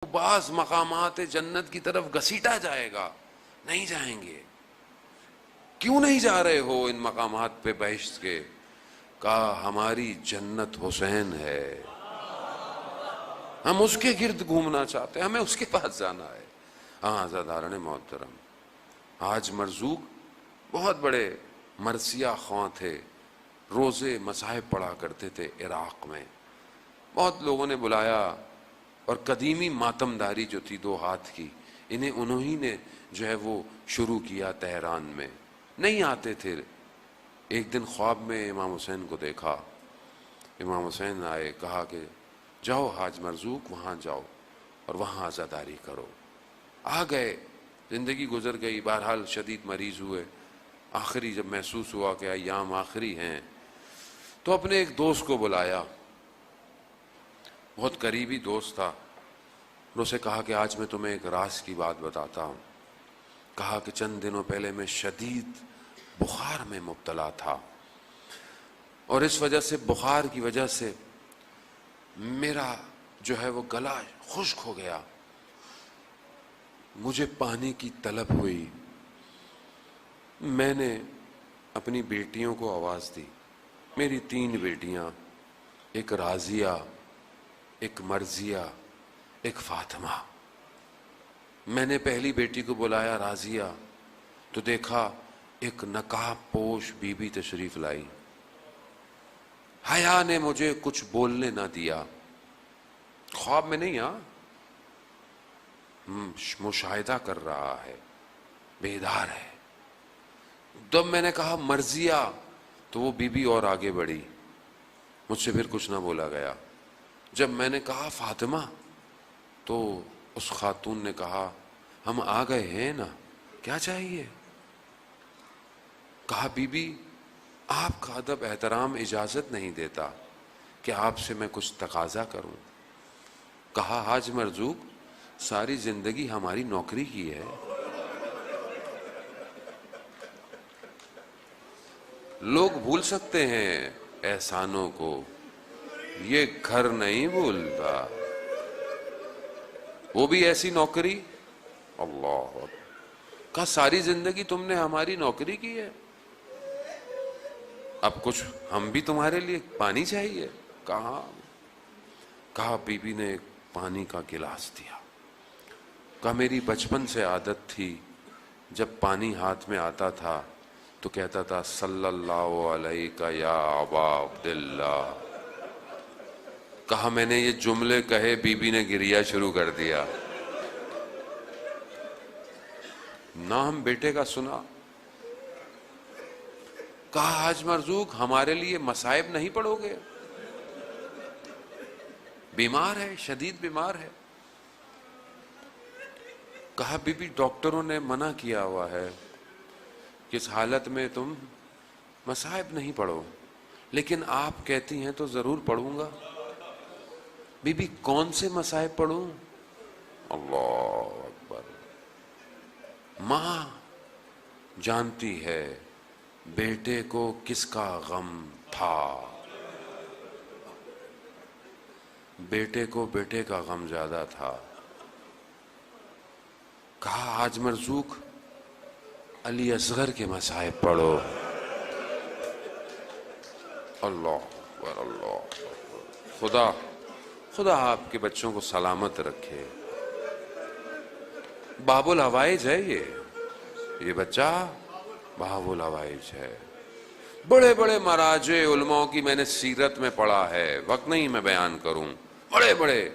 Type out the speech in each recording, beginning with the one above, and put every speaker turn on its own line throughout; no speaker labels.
بعض مقامات جنت کی طرف گھسیٹا جائے گا، نہیں جائیں گے۔ کیوں نہیں جا رہے ہو ان مقامات پہ بہشت کے؟ کہا ہماری جنت حسین ہے، ہم اس کے گرد گھومنا چاہتے ہیں، ہمیں اس کے پاس جانا ہے۔ ہاں عزیزان محترم، حاج مرزوق بہت بڑے مرثیہ خواں تھے، روزے مصاحب پڑھا کرتے تھے عراق میں۔ بہت لوگوں نے بلایا، اور قدیمی ماتم داری جو تھی 2 ہاتھ کی، انہی نے جو ہے وہ شروع کیا تہران میں، نہیں آتے تھے۔ ایک دن خواب میں امام حسین کو دیکھا، امام حسین آئے، کہا کہ جاؤ حاج مرزوق وہاں جاؤ اور وہاں عزاداری کرو۔ آ گئے، زندگی گزر گئی، بہرحال شدید مریض ہوئے۔ آخری جب محسوس ہوا کہ ایام آخری ہیں، تو اپنے ایک دوست کو بلایا، بہت قریبی دوست تھا، اور اسے کہا کہ آج میں تمہیں ایک راز کی بات بتاتا ہوں۔ کہا کہ چند دنوں پہلے میں شدید بخار میں مبتلا تھا، اور اس وجہ سے، بخار کی وجہ سے میرا جو ہے وہ گلا خشک ہو گیا، مجھے پانی کی طلب ہوئی۔ میں نے اپنی بیٹیوں کو آواز دی، میری 3 بیٹیاں، ایک راضیہ، ایک مرضیہ، ایک فاطمہ۔ میں نے پہلی بیٹی کو بلایا راضیہ، تو دیکھا ایک نقاب پوش بی بی تشریف لائی۔ حیا نے مجھے کچھ بولنے نہ دیا، خواب میں نہیں، مشاہدہ کر رہا ہے، بیدار ہے۔ جب میں نے کہا مرضیہ، تو وہ بی بی اور آگے بڑھی، مجھ سے پھر کچھ نہ بولا گیا۔ جب میں نے کہا فاطمہ، تو اس خاتون نے کہا ہم آ گئے ہیں نا، کیا چاہیے؟ کہا بی بی آپ کا ادب احترام اجازت نہیں دیتا کہ آپ سے میں کچھ تقاضا کروں۔ کہا حاج مرزوق ساری زندگی ہماری نوکری کی ہے، لوگ بھول سکتے ہیں احسانوں کو، یہ گھر نہیں بھولتا، وہ بھی ایسی نوکری۔ اللہ، کہا ساری زندگی تم نے ہماری نوکری کی ہے، اب کچھ ہم بھی تمہارے لیے پانی چاہیے۔ کہا بی بی نے ایک پانی کا گلاس دیا، کہا میری بچپن سے عادت تھی، جب پانی ہاتھ میں آتا تھا تو کہتا تھا صلی اللہ علیہ یا ابا عبداللہ۔ کہا میں نے یہ جملے کہے، بی بی نے گریا شروع کر دیا۔ نام بیٹے کا سنا۔ کہا حاج مرزوق ہمارے لیے مصائب نہیں پڑھو گے؟ بیمار ہے، شدید بیمار ہے۔ کہا بی بی ڈاکٹروں نے منع کیا ہوا ہے کہ اس حالت میں تم مصائب نہیں پڑھو، لیکن آپ کہتی ہیں تو ضرور پڑھوں گا۔ بی بی کون سے مصائب پڑھوں؟ اللہ اکبر۔ ماں جانتی ہے بیٹے کو کس کا غم تھا، بیٹے کو بیٹے کا غم زیادہ تھا۔ کہا حاج مرزوق علی اصغر کے مصائب پڑھو۔ اللہ اکبر، اللہ اکبر۔ خدا آپ کے بچوں کو سلامت رکھے۔ باب الحوائج ہے یہ بچہ باب الحوائج ہے۔ بڑے بڑے مراجع علماء کی میں نے سیرت میں پڑھا ہے، وقت نہیں میں بیان کروں، بڑے بڑے۔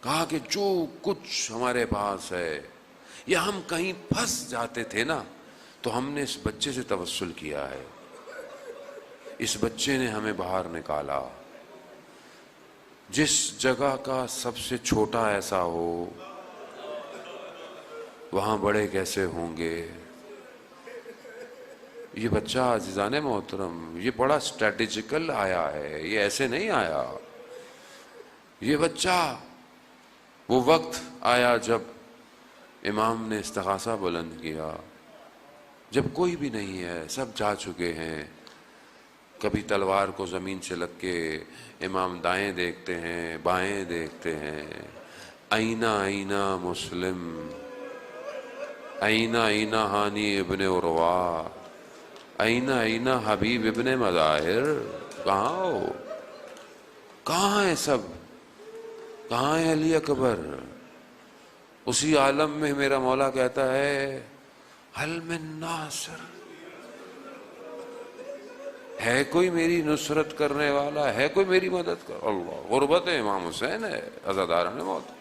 کہا کہ جو کچھ ہمارے پاس ہے، یا ہم کہیں پھنس جاتے تھے نا، تو ہم نے اس بچے سے توسل کیا ہے، اس بچے نے ہمیں باہر نکالا۔ جس جگہ کا سب سے چھوٹا ایسا ہو، وہاں بڑے کیسے ہوں گے۔ یہ بچہ عزیزان محترم یہ بڑا اسٹریٹجیکل آیا ہے، یہ ایسے نہیں آیا۔ یہ بچہ، وہ وقت آیا جب امام نے استغاثہ بلند کیا، جب کوئی بھی نہیں ہے، سب جا چکے ہیں۔ کبھی تلوار کو زمین سے لگ کے امام دائیں دیکھتے ہیں، بائیں دیکھتے ہیں، اینا اینا مسلم، اینا اینا ہانی ابن عروہ، اینا اینا حبیب ابن مظاہر، کہاں ہو؟ کہاں ہے سب؟ کہاں ہے علی اکبر؟ اسی عالم میں میرا مولا کہتا ہے حل من ناصر، ہے کوئی میری نصرت کرنے والا، ہے کوئی میری مدد کر؟ اللہ، غربت امام حسین ہے عزاداران موت۔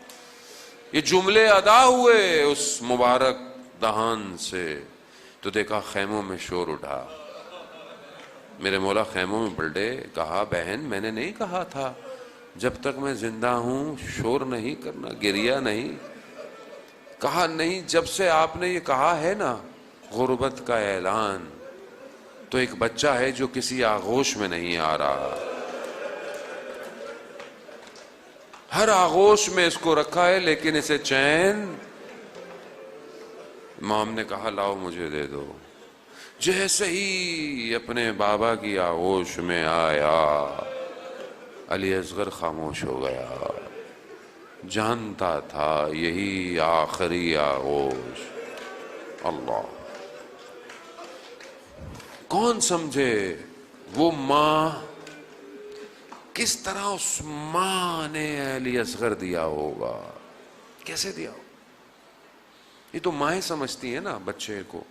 یہ جملے ادا ہوئے اس مبارک دہان سے تو دیکھا خیموں میں شور اٹھا۔ میرے مولا خیموں میں پلٹے، کہا بہن میں نے نہیں کہا تھا جب تک میں زندہ ہوں شور نہیں کرنا، گریہ نہیں؟ کہا نہیں، جب سے آپ نے یہ کہا ہے نا غربت کا اعلان، تو ایک بچہ ہے جو کسی آغوش میں نہیں آ رہا، ہر آغوش میں اس کو رکھا ہے لیکن اسے چین۔ امام نے کہا لاؤ مجھے دے دو۔ جیسے ہی اپنے بابا کی آغوش میں آیا علی اصغر خاموش ہو گیا، جانتا تھا یہی آخری آغوش۔ اللہ، کون سمجھے وہ ماں کس طرح اس ماں نے علی اصغر دیا ہوگا، کیسے دیا ہوگا؟ یہ تو مائیں سمجھتی ہیں نا بچے کو،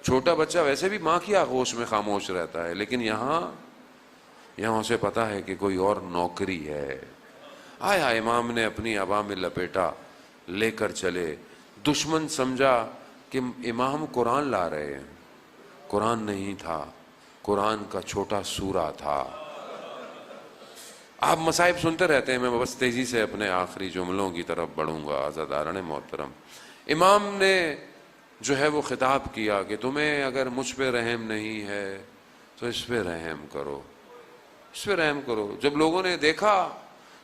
چھوٹا بچہ ویسے بھی ماں کی آغوش میں خاموش رہتا ہے، لیکن یہاں اسے پتا ہے کہ کوئی اور نوکری ہے۔ آیا امام نے اپنی عبا میں لپیٹا، لے کر چلے۔ دشمن سمجھا کہ امام قرآن لا رہے ہیں، قرآن نہیں تھا، قرآن کا چھوٹا سورہ تھا۔ آپ مصائب سنتے رہتے ہیں، میں بس تیزی سے اپنے آخری جملوں کی طرف بڑھوں گا۔ عزاداران محترم، امام نے جو ہے وہ خطاب کیا کہ تمہیں اگر مجھ پہ رحم نہیں ہے تو اس پہ رحم کرو، اس پہ رحم کرو۔ جب لوگوں نے دیکھا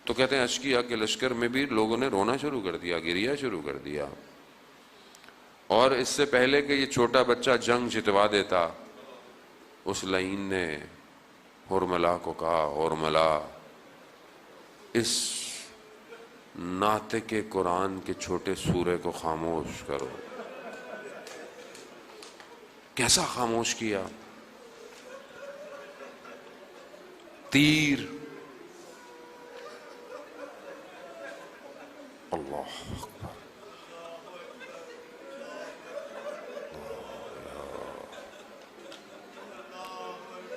تو کہتے ہیں اشکیا کے لشکر میں بھی لوگوں نے رونا شروع کر دیا، گریہ شروع کر دیا۔ اور اس سے پہلے کہ یہ چھوٹا بچہ جنگ جتوا دیتا، اس لعین نے ہرملا کو کہا ہرملا اس ناطق قرآن کے چھوٹے سورے کو خاموش کرو۔ کیسا خاموش کیا؟ تیر، اللہ اکبر،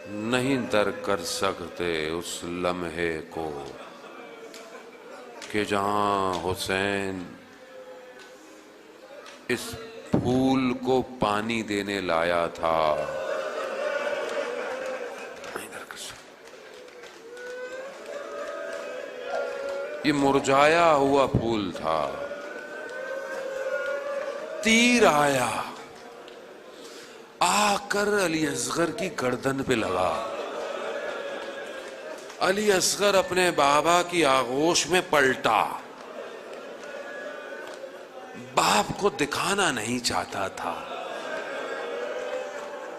نہیں ترک کر سکتے اس لمحے کو کہ جہاں حسین اس پھول کو پانی دینے لایا تھا۔ یہ مرجھایا ہوا پھول تھا، تیر آیا، آ کر علی اصغر کی گردن پہ لگا۔ علی اصغر اپنے بابا کی آغوش میں پلٹا، باپ کو دکھانا نہیں چاہتا تھا،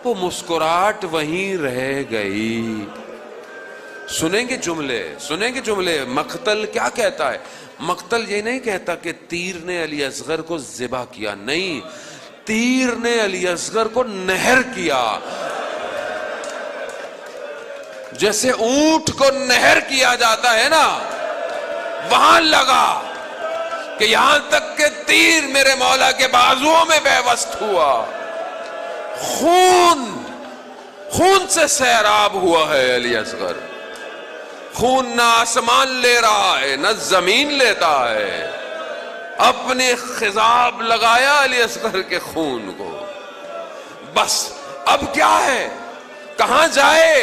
وہ مسکراہٹ وہیں رہ گئی۔ سنیں گے جملے۔ مقتل کیا کہتا ہے؟ مقتل یہ نہیں کہتا کہ تیر نے علی اصغر کو ذبح کیا، نہیں، تیر نے علی اصغر کو نہر کیا، جیسے اونٹ کو نہر کیا جاتا ہے نا، وہاں لگا کہ یہاں تک کہ تیر میرے مولا کے بازوؤں میں پیوست ہوا، خون سے سیراب ہوا ہے علی اصغر۔ خون نہ آسمان لے رہا ہے نہ زمین لیتا ہے، اپنے خضاب لگایا علی اصغر کے خون کو۔ بس اب کیا ہے، کہاں جائے؟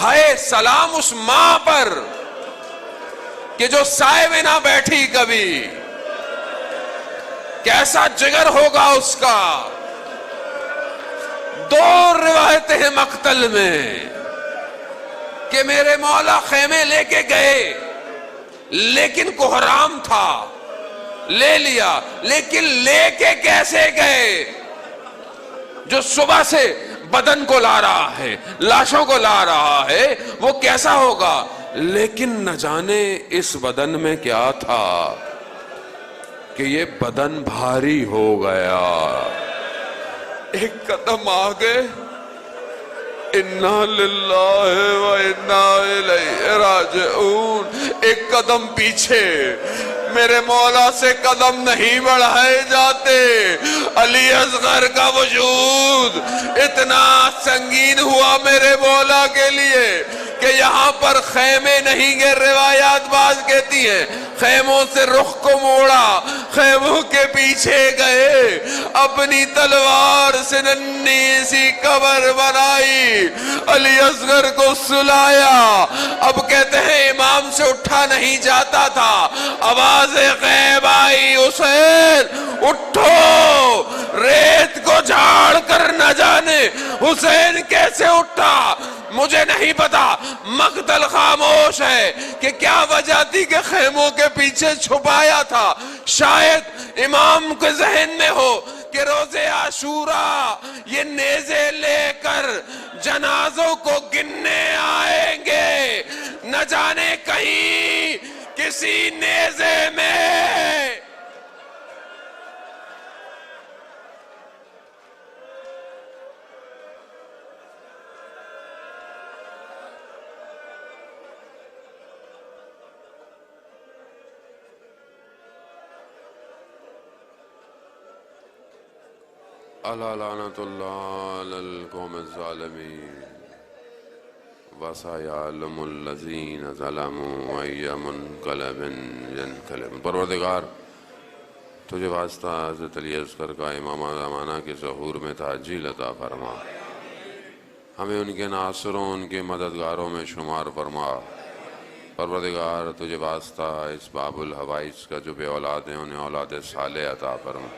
ہائے سلام اس ماں پر کہ جو سائے میں نہ بیٹھی کبھی، کیسا جگر ہوگا اس کا۔ دو روایتیں ہیں مقتل میں کہ میرے مولا خیمے لے کے گئے، لیکن کوہرام تھا، لے لیا، لیکن لے کے کیسے گئے؟ جو صبح سے بدن کو لا رہا ہے، لاشوں کو لا رہا ہے، وہ کیسا ہوگا؟ لیکن نہ جانے اس بدن میں کیا تھا۔ کہ یہ بدن بھاری ہو گیا. ایک قدم آگے، انا للہ و انا الیہ راجعون. ایک قدم پیچھے، میرے مولا سے قدم نہیں بڑھائے جاتے. علی اصغر کا وجود اتنا سنگین ہوا میرے مولا کے لیے کہ یہاں پر خیمے نہیں گئے. روایات باز کہتی ہیں خیموں سے رخ کو موڑا، خیموں کے پیچھے گئے، اپنی تلوار سے ننھی سی قبر بنائی، علی اصغر کو سلایا. اب کہتے ہیں امام سے اٹھا نہیں جاتا تھا، آواز غیب آئی، حسین اٹھو. ریت کو جھاڑ کر نہ جانے حسین کیسے اٹھا مجھے نہیں پتا. مقتل خاموش ہے کہ کیا وجہ تھی کہ خیموں کے پیچھے چھپایا تھا. شاید امام کے ذہن میں ہو کہ روز عاشورہ یہ نیزے لے کر جنازوں کو گننے آئیں گے، نہ جانے کہیں کسی نیزے میں الا لعنت اللہ علی القوم الظالمین وسیعلم الذین ظلموا ای منقلب ینقلب. پروردگار تجھے واسطہ حضرت علی اصغر کا امامہ زمانہ کے ظہور میں تعجیل عطا فرما، ہمیں ان کے ناصروں ان کے مددگاروں میں شمار فرما. پروردگار تجھے واسطہ اس باب الحوائج کا جو بے اولاد ہیں انہیں اولاد صالح عطا فرما.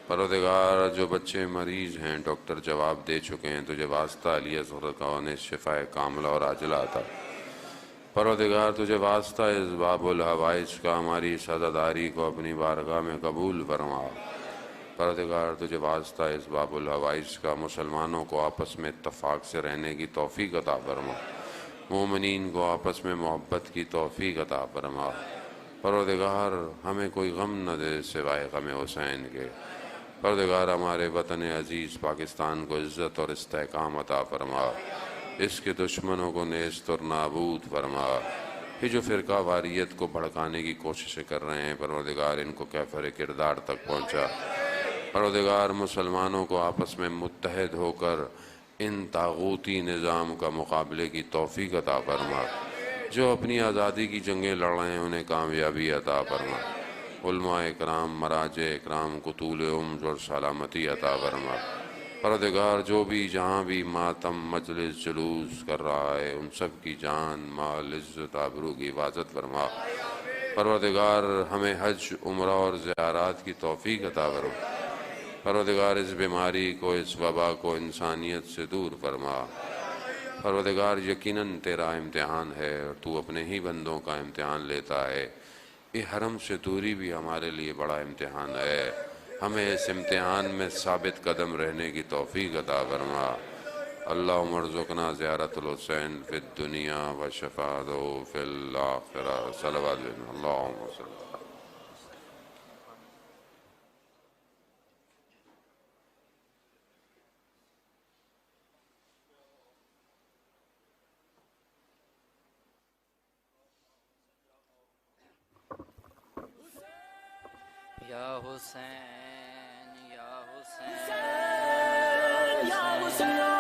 پروردگار جو بچے مریض ہیں ڈاکٹر جواب دے چکے ہیں، تجھے واسطہ علی اصغر کا انہیں شفاء کاملہ اور عاجلہ عطا. پروردگار تجھے واسطہ اس باب الحوائج کا ہماری سزاداری کو اپنی بارگاہ میں قبول فرما. پروردگار تجھے واسطہ اس باب الحوائج کا مسلمانوں کو آپس میں اتفاق سے رہنے کی توفیق عطا فرما، مومنین کو آپس میں محبت کی توفیق عطا فرما. پروردگار ہمیں کوئی غم نہ دے سوائے غم حسین کے. پروردگار ہمارے وطن عزیز پاکستان کو عزت اور استحکام عطا فرما، اس کے دشمنوں کو نیست اور نابود فرما. یہ جو فرقہ واریت کو بھڑکانے کی کوششیں کر رہے ہیں پروردگار ان کو کیفر کردار تک پہنچا. پروردگار مسلمانوں کو آپس میں متحد ہو کر ان طاغوتی نظام کا مقابلے کی توفیق عطا فرما. جو اپنی آزادی کی جنگیں لڑ رہے ہیں انہیں کامیابی عطا فرما. علماء اکرام، مراجع اکرام کو طول عمر اور سلامتی عطا فرما. پروردگار جو بھی جہاں بھی ماتم مجلس جلوس کر رہا ہے ان سب کی جان مال عزت آبرو کی حفاظت فرما. پروردگار ہمیں حج عمرہ اور زیارات کی توفیق عطا فرما. پروردگار اس بیماری کو اس وبا کو انسانیت سے دور فرما. پروردگار یقیناً تیرا امتحان ہے اور تو اپنے ہی بندوں کا امتحان لیتا ہے. یہ حرم سے دوری بھی ہمارے لیے بڑا امتحان ہے، ہمیں اس امتحان میں ثابت قدم رہنے کی توفیق عطا فرما. اللہم ارزقنا زیارت الحسین فی الدنیا و شفاعتہ فی الآخرہ. صلوات اللہم صلی اللہ.
یا حسین یا حسین
یا حسین